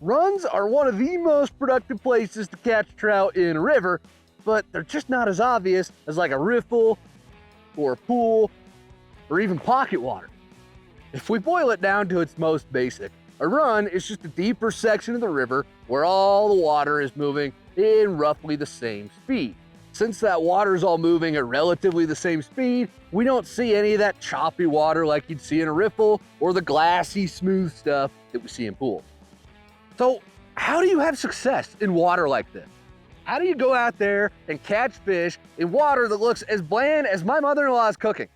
Runs are one of the most productive places to catch trout in a river, but they're just not as obvious as like a riffle or a pool or even pocket water. If we boil it down to its most basic, a run is just a deeper section of the river where all the water is moving in roughly the same speed. Since that water is all moving at relatively the same speed, we don't see any of that choppy water like you'd see in a riffle or the glassy, smooth stuff that we see in pools. So how do you have success in water like this? How do you go out there and catch fish in water that looks as bland as my mother-in-law's cooking?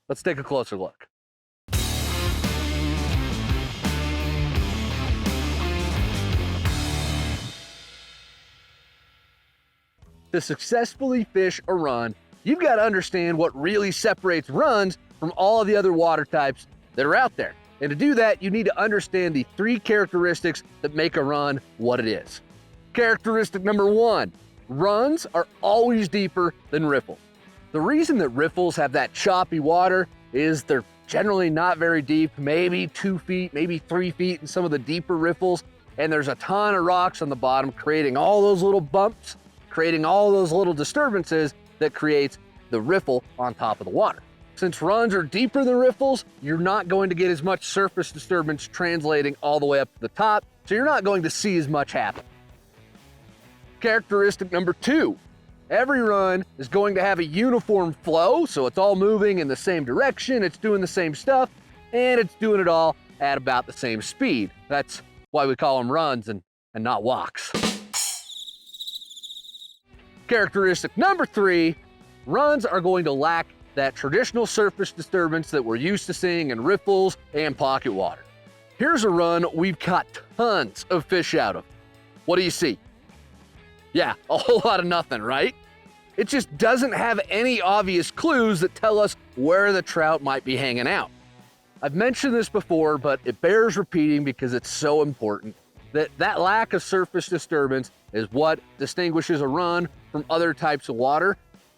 Let's take a closer look. To successfully fish a run, you've got to understand what really separates runs from all of the other water types that are out there. And to do that, you need to understand the 3 characteristics that make a run what it is. Characteristic number 1, runs are always deeper than riffles. The reason that riffles have that choppy water is they're generally not very deep, maybe 2 feet, maybe 3 feet in some of the deeper riffles, and there's a ton of rocks on the bottom creating all those little bumps, creating all those little disturbances that creates the riffle on top of the water. Since runs are deeper than riffles, you're not going to get as much surface disturbance translating all the way up to the top, so you're not going to see as much happen. Characteristic number 2, every run is going to have a uniform flow, so it's all moving in the same direction, it's doing the same stuff, and it's doing it all at about the same speed. That's why we call them runs and not walks. Characteristic number 3, runs are going to lack that traditional surface disturbance that we're used to seeing in riffles and pocket water. Here's a run we've caught tons of fish out of. What do you see? Yeah, a whole lot of nothing, right? It just doesn't have any obvious clues that tell us where the trout might be hanging out. I've mentioned this before, but it bears repeating because it's so important. That lack of surface disturbance is what distinguishes a run from other types of water,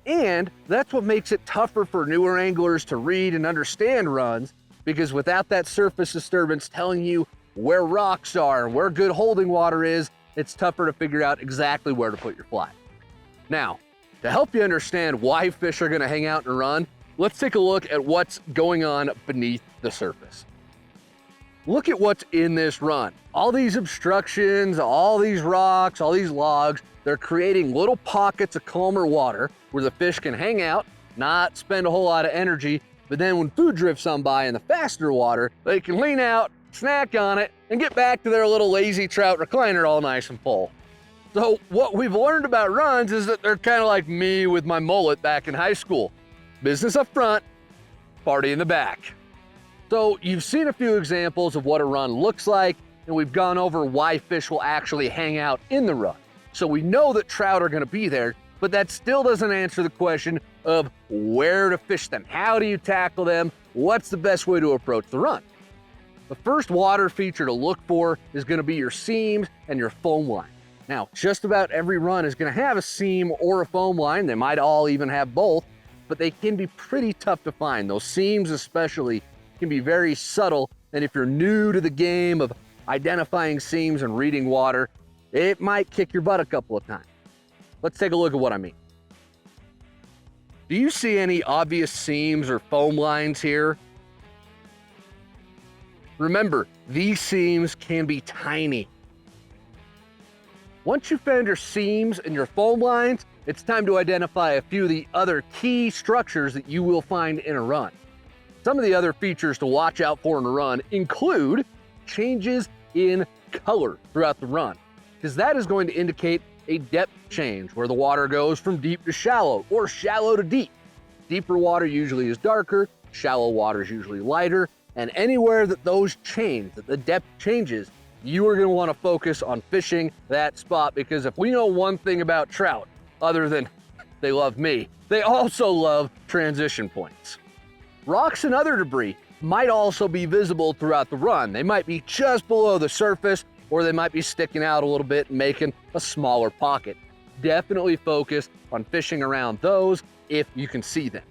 and that's what makes it tougher for newer anglers to read and understand runs, because without that surface disturbance telling you where rocks are and where good holding water is, it's tougher to figure out exactly where to put your fly. Now, to help you understand why fish are going to hang out in a run, let's take a look at what's going on beneath the surface. Look at what's in this run. All these obstructions, all these rocks, all these logs, they're creating little pockets of calmer water where the fish can hang out, not spend a whole lot of energy, but then when food drifts on by in the faster water, they can lean out, snack on it, and get back to their little lazy trout recliner all nice and full. So what we've learned about runs is that they're kind of like me with my mullet back in high school. Business up front, party in the back. So you've seen a few examples of what a run looks like, and we've gone over why fish will actually hang out in the run. So we know that trout are going to be there, but that still doesn't answer the question of where to fish them. How do you tackle them? What's the best way to approach the run? The first water feature to look for is going to be your seams and your foam line. Now, just about every run is going to have a seam or a foam line. They might all even have both, but they can be pretty tough to find. Those seams especially can be very subtle, and if you're new to the game of identifying seams and reading water, it might kick your butt a couple of times. Let's take a look at what I mean. Do you see any obvious seams or foam lines here? Remember, these seams can be tiny. Once you've found your seams and your foam lines, it's time to identify a few of the other key structures that you will find in a run. Some of the other features to watch out for in a run include changes in color throughout the run, because that is going to indicate a depth change where the water goes from deep to shallow or shallow to deep. Deeper water usually is darker, shallow water is usually lighter, and anywhere that those change, that the depth changes, you are going to want to focus on fishing that spot, because if we know one thing about trout, other than they love me, they also love transition points. Rocks and other debris might also be visible throughout the run. They might be just below the surface, or they might be sticking out a little bit and making a smaller pocket. Definitely focus on fishing around those if you can see them.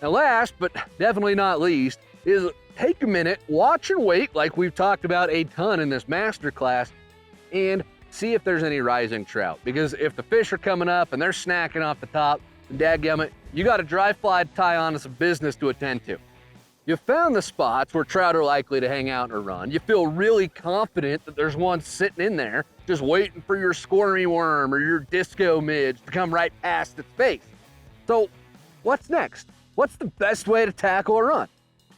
And last, but definitely not least, is take a minute, watch and wait, like we've talked about a ton in this masterclass, and see if there's any rising trout. Because if the fish are coming up and they're snacking off the top, dadgummit, you got a dry fly to tie on to some business to attend to. You found the spots where trout are likely to hang out or run. You feel really confident that there's one sitting in there just waiting for your squirmy worm or your disco midge to come right past its face. So what's next? What's the best way to tackle a run?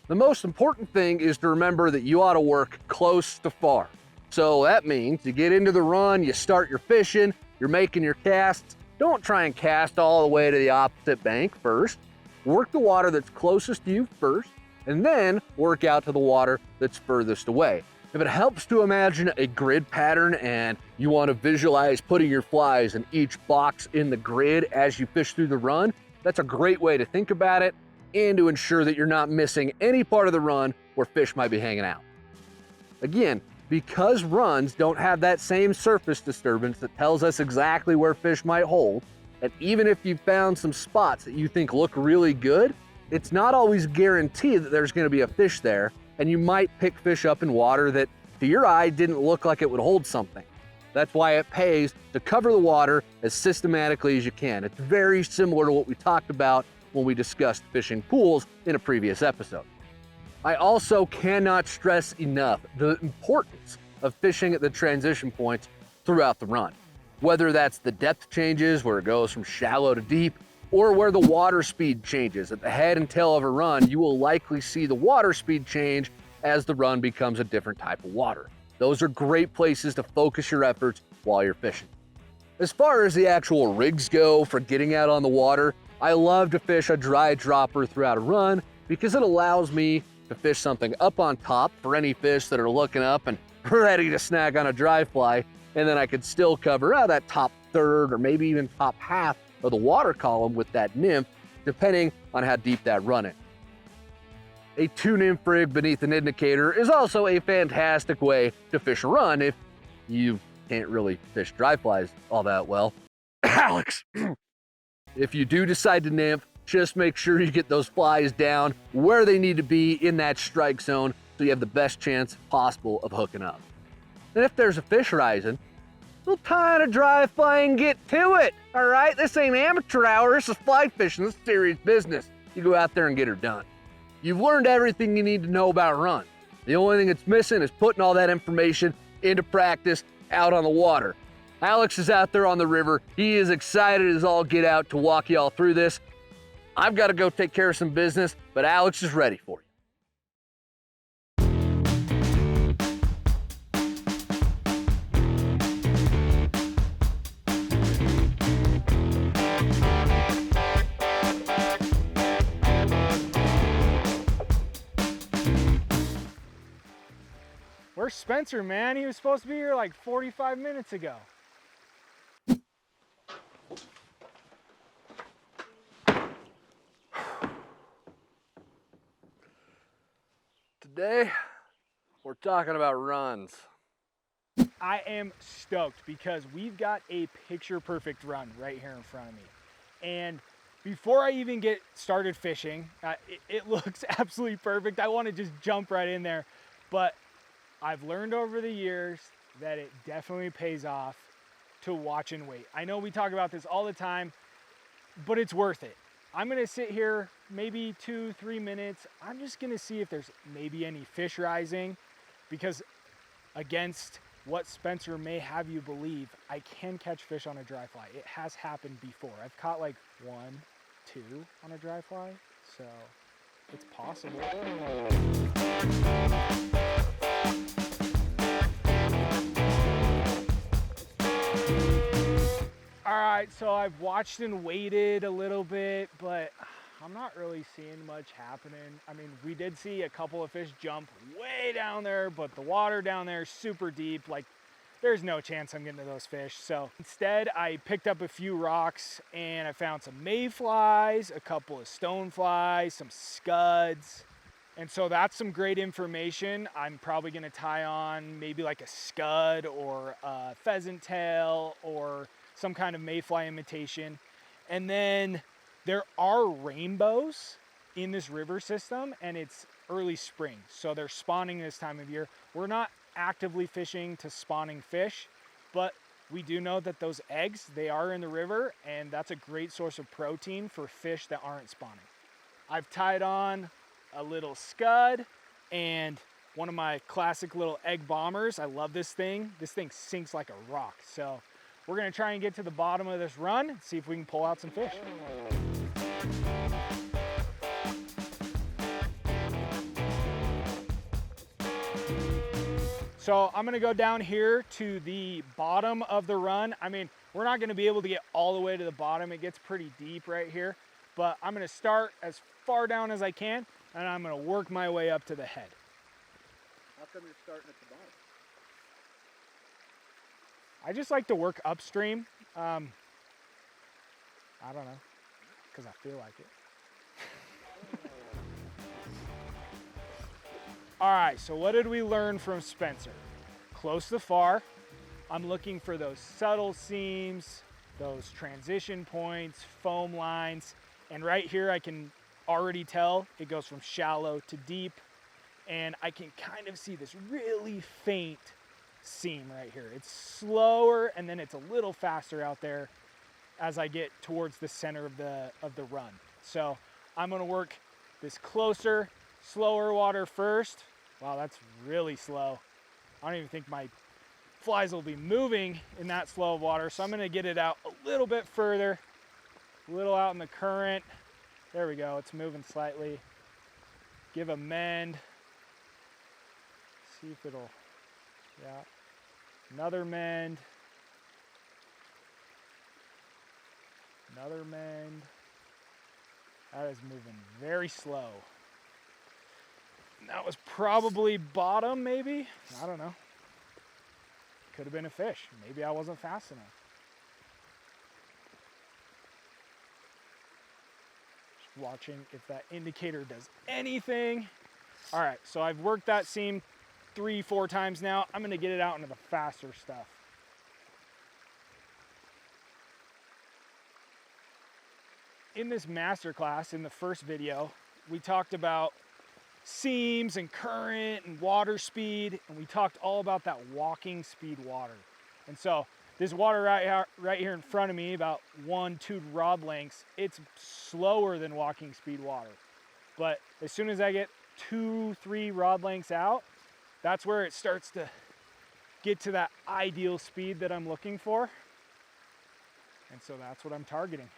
The most important thing is to remember that you ought to work close to far. So that means you get into the run, you start your fishing, you're making your casts. Don't try and cast all the way to the opposite bank first. Work the water that's closest to you first, and then work out to the water that's furthest away. If it helps to imagine a grid pattern and you want to visualize putting your flies in each box in the grid as you fish through the run, that's a great way to think about it and to ensure that you're not missing any part of the run where fish might be hanging out. Again, because runs don't have that same surface disturbance that tells us exactly where fish might hold, and even if you found some spots that you think look really good, it's not always guaranteed that there's going to be a fish there, and you might pick fish up in water that to your eye didn't look like it would hold something. That's why it pays to cover the water as systematically as you can. It's very similar to what we talked about when we discussed fishing pools in a previous episode. I also cannot stress enough the importance of fishing at the transition points throughout the run. Whether that's the depth changes where it goes from shallow to deep, or where the water speed changes. At the head and tail of a run, you will likely see the water speed change as the run becomes a different type of water. Those are great places to focus your efforts while you're fishing. As far as the actual rigs go for getting out on the water, I love to fish a dry dropper throughout a run because it allows me to fish something up on top for any fish that are looking up and ready to snag on a dry fly, and then I could still cover that top third or maybe even top half of the water column with that nymph, depending on how deep that run is. A 2-nymph rig beneath an indicator is also a fantastic way to fish a run if you can't really fish dry flies all that well. Alex! If you do decide to nymph, just make sure you get those flies down where they need to be in that strike zone so you have the best chance possible of hooking up. And if there's a fish rising, we'll tie on a dry fly and get to it, all right? This ain't amateur hour, this is fly fishing, this is serious business. You go out there and get her done. You've learned everything you need to know about run. The only thing that's missing is putting all that information into practice out on the water. Alex is out there on the river. He is excited as all get out to walk y'all through this. I've got to go take care of some business, but Alex is ready for you. Where's Spencer, man? He was supposed to be here like 45 minutes ago. Today, we're talking about runs. I am stoked because we've got a picture-perfect run right here in front of me. And before I even get started fishing, it looks absolutely perfect. I want to just jump right in there, but I've learned over the years that it definitely pays off to watch and wait. I know we talk about this all the time, but it's worth it. I'm gonna sit here maybe 2-3 minutes. I'm just gonna see if there's maybe any fish rising, because against what Spencer may have you believe, I can catch fish on a dry fly. It has happened before. I've caught like 1, 2 on a dry fly, so it's possible. All right, so I've watched and waited a little bit, but I'm not really seeing much happening. I mean, we did see a couple of fish jump way down there, but the water down there is super deep. Like, there's no chance I'm getting to those fish. So instead, I picked up a few rocks and I found some mayflies, a couple of stoneflies, some scuds. And so that's some great information. I'm probably gonna tie on maybe like a scud or a pheasant tail or some kind of mayfly imitation. And then there are rainbows in this river system, and it's early spring, so they're spawning this time of year. We're not actively fishing to spawning fish, but we do know that those eggs, they are in the river, and that's a great source of protein for fish that aren't spawning. I've tied on a little scud and one of my classic little egg bombers. I love this thing. This thing sinks like a rock. So we're gonna try and get to the bottom of this run and see if we can pull out some fish. So I'm gonna go down here to the bottom of the run. I mean, we're not gonna be able to get all the way to the bottom. It gets pretty deep right here, but I'm gonna start as far down as I can, and I'm gonna work my way up to the head. How come you're starting at the bottom? I just like to work upstream. I don't know, because I feel like it. All right, so what did we learn from Spencer? Close to far, I'm looking for those subtle seams, those transition points, foam lines, and right here I can already tell it goes from shallow to deep, and I can kind of see this really faint seam right here. It's slower and then it's a little faster out there as I get towards the center of the run. So I'm gonna work this closer, slower water first. Wow, that's really slow. I don't even think my flies will be moving in that slow of water. So I'm gonna get it out a little bit further, a little out in the current. There we go, it's moving slightly. Give a mend. See if it'll, yeah. Another mend. Another mend. That is moving very slow. That was probably bottom, maybe? I don't know. Could have been a fish. Maybe I wasn't fast enough. Just watching if that indicator does anything. All right, so I've worked that seam 3-4 times now. I'm gonna get it out into the faster stuff. In this masterclass, in the first video, we talked about seams and current and water speed, and we talked all about that walking speed water. And so this water right here in front of me, about 1-2 rod lengths, it's slower than walking speed water. But as soon as I get 2-3 rod lengths out, that's where it starts to get to that ideal speed that I'm looking for. And so that's what I'm targeting.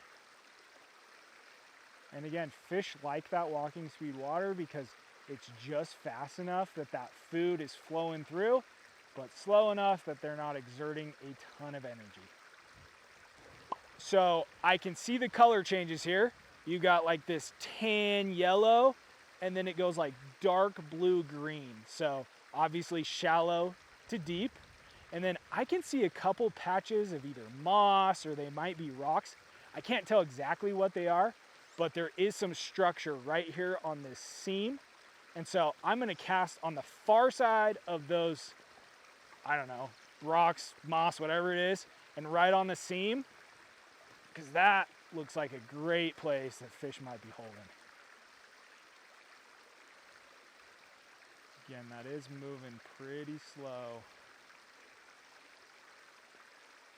And again, fish like that walking speed water because it's just fast enough that that food is flowing through, but slow enough that they're not exerting a ton of energy. So I can see the color changes here. You got like this tan yellow, and then it goes like dark blue green. So obviously shallow to deep. And then I can see a couple patches of either moss or they might be rocks. I can't tell exactly what they are, but there is some structure right here on this seam. And so I'm gonna cast on the far side of those, I don't know, rocks, moss, whatever it is, and right on the seam, because that looks like a great place that fish might be holding. Again, that is moving pretty slow.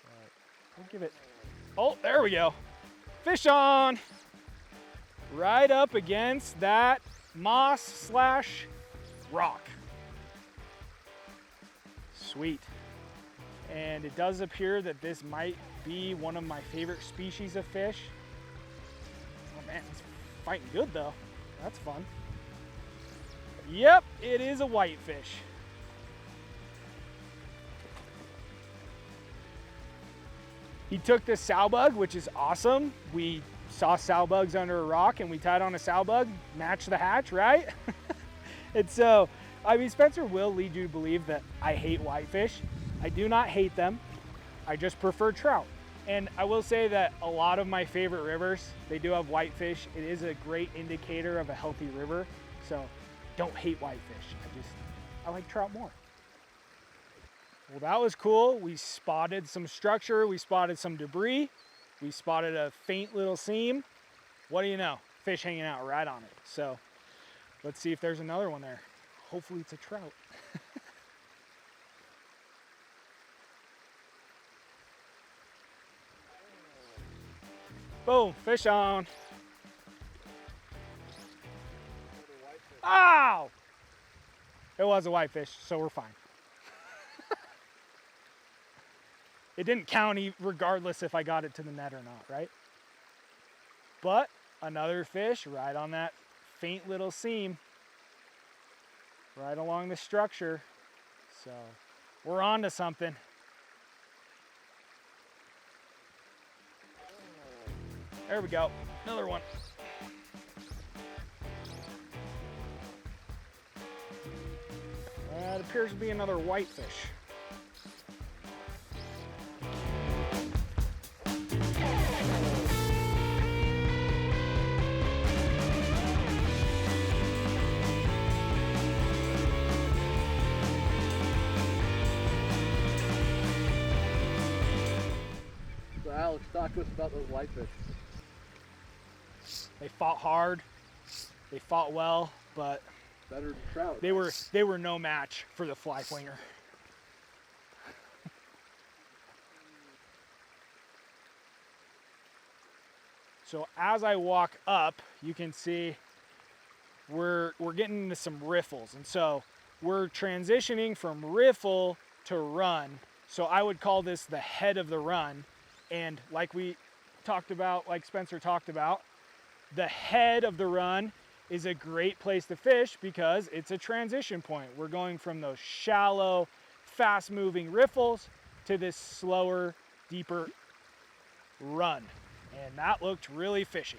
But we'll give it, oh, there we go. Fish on! Right up against that moss / rock. Sweet. And it does appear that this might be one of my favorite species of fish. Oh man, it's fighting good though. That's fun. Yep, it is a whitefish. He took this sow bug, which is awesome. We saw sow bugs under a rock and we tied on a sow bug, matched the hatch, right? And so, I mean, Spencer will lead you to believe that I hate whitefish. I do not hate them. I just prefer trout. And I will say that a lot of my favorite rivers, they do have whitefish. It is a great indicator of a healthy river. So don't hate whitefish. I like trout more. Well, that was cool. We spotted some structure. We spotted some debris. We spotted a faint little seam. What do you know? Fish hanging out right on it. So Let's see if there's another one there. Hopefully it's a trout. Boom, fish on. Ow! It was a whitefish, so we're fine. It didn't count regardless if I got it to the net or not, right? But another fish right on that faint little seam, right along the structure. So we're on to something. There we go, another one. It appears to be another whitefish. So Alex, talk to us about those whitefish. They fought hard, they fought well, but Better than trout. they were no match for the fly flinger. So as I walk up, you can see we're getting into some riffles, and so we're transitioning from riffle to run. So I would call this the head of the run, and like we talked about, like Spencer talked about, the head of the run is a great place to fish because it's a transition point. We're going from those shallow, fast-moving riffles to this slower, deeper run. And that looked really fishy.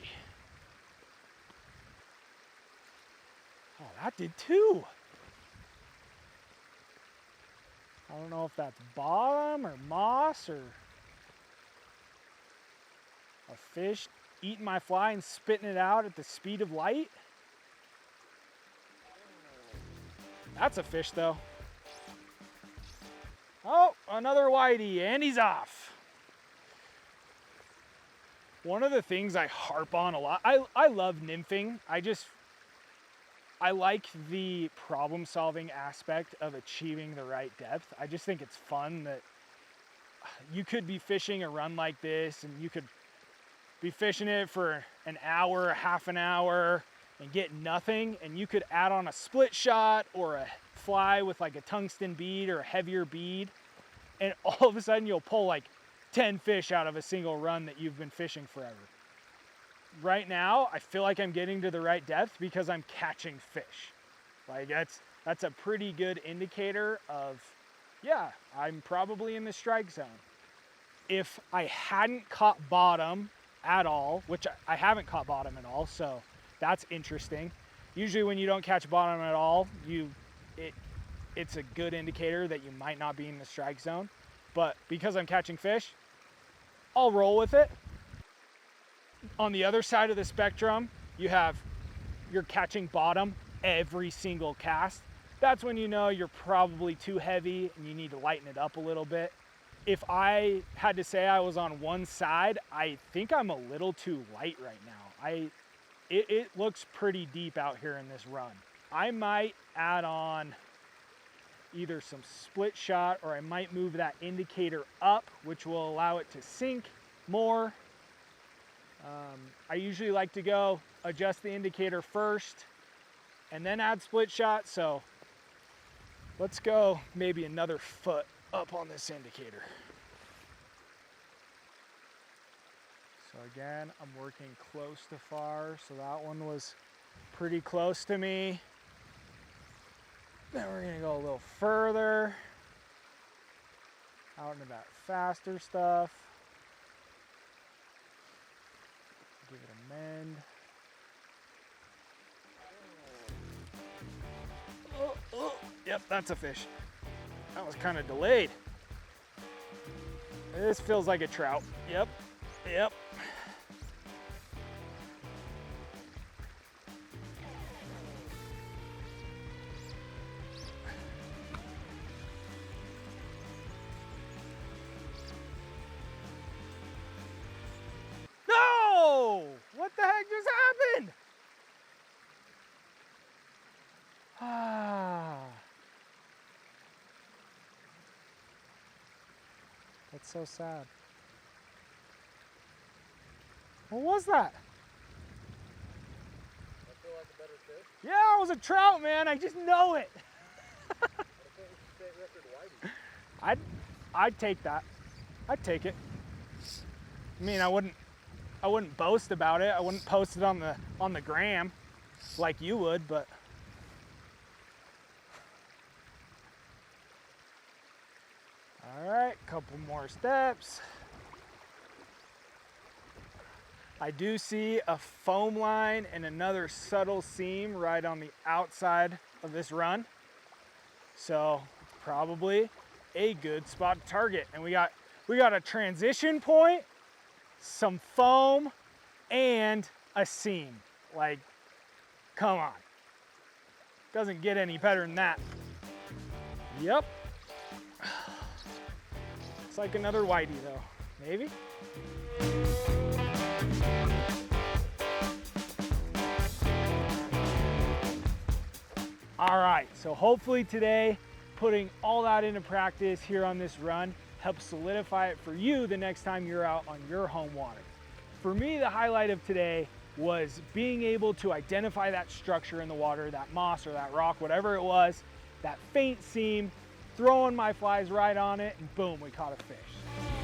Oh, that did too. I don't know if that's bottom or moss or a fish eating my fly and spitting it out at the speed of light. That's a fish though. Oh, another whitey, and he's off. One of the things I harp on a lot, I love nymphing. I like the problem solving aspect of achieving the right depth. I just think it's fun that you could be fishing a run like this and you could be fishing it for an hour, half an hour, and get nothing, and you could add on a split shot or a fly with like a tungsten bead or a heavier bead, and all of a sudden you'll pull like 10 fish out of a single run that you've been fishing forever. Right now, I feel like I'm getting to the right depth because I'm catching fish. Like that's a pretty good indicator of, yeah, I'm probably in the strike zone. If I hadn't caught bottom at all, which I haven't caught bottom at all, so that's interesting. Usually when you don't catch bottom at all, it's a good indicator that you might not be in the strike zone. But because I'm catching fish, I'll roll with it. On the other side of the spectrum, you're catching bottom every single cast. That's when you know you're probably too heavy and you need to lighten it up a little bit. If I had to say I was on one side, I think I'm a little too light right now. It looks pretty deep out here in this run. I might add on either some split shot or I might move that indicator up, which will allow it to sink more. I usually like to go adjust the indicator first and then add split shot. So let's go maybe another foot up on this indicator. So again, I'm working close to far, so that one was pretty close to me. Then we're gonna go a little further out into that faster stuff. Give it a mend. Oh, yep, that's a fish. That was kind of delayed. This feels like a trout. Yep. No! What the heck just happened? That's so sad. What was that? I feel like a better fish. Yeah, it was a trout, man. I just know it. I'd take that. I'd take it. I mean, I wouldn't boast about it. I wouldn't post it on the gram like you would, but all right, couple more steps. I do see a foam line and another subtle seam right on the outside of this run. So probably a good spot to target. And we got a transition point, some foam, and a seam. Like, come on. Doesn't get any better than that. Yep. It's like another whitey though, maybe? All right, so hopefully today, putting all that into practice here on this run helps solidify it for you the next time you're out on your home water. For me, the highlight of today was being able to identify that structure in the water, that moss or that rock, whatever it was, that faint seam, throwing my flies right on it, and boom, we caught a fish.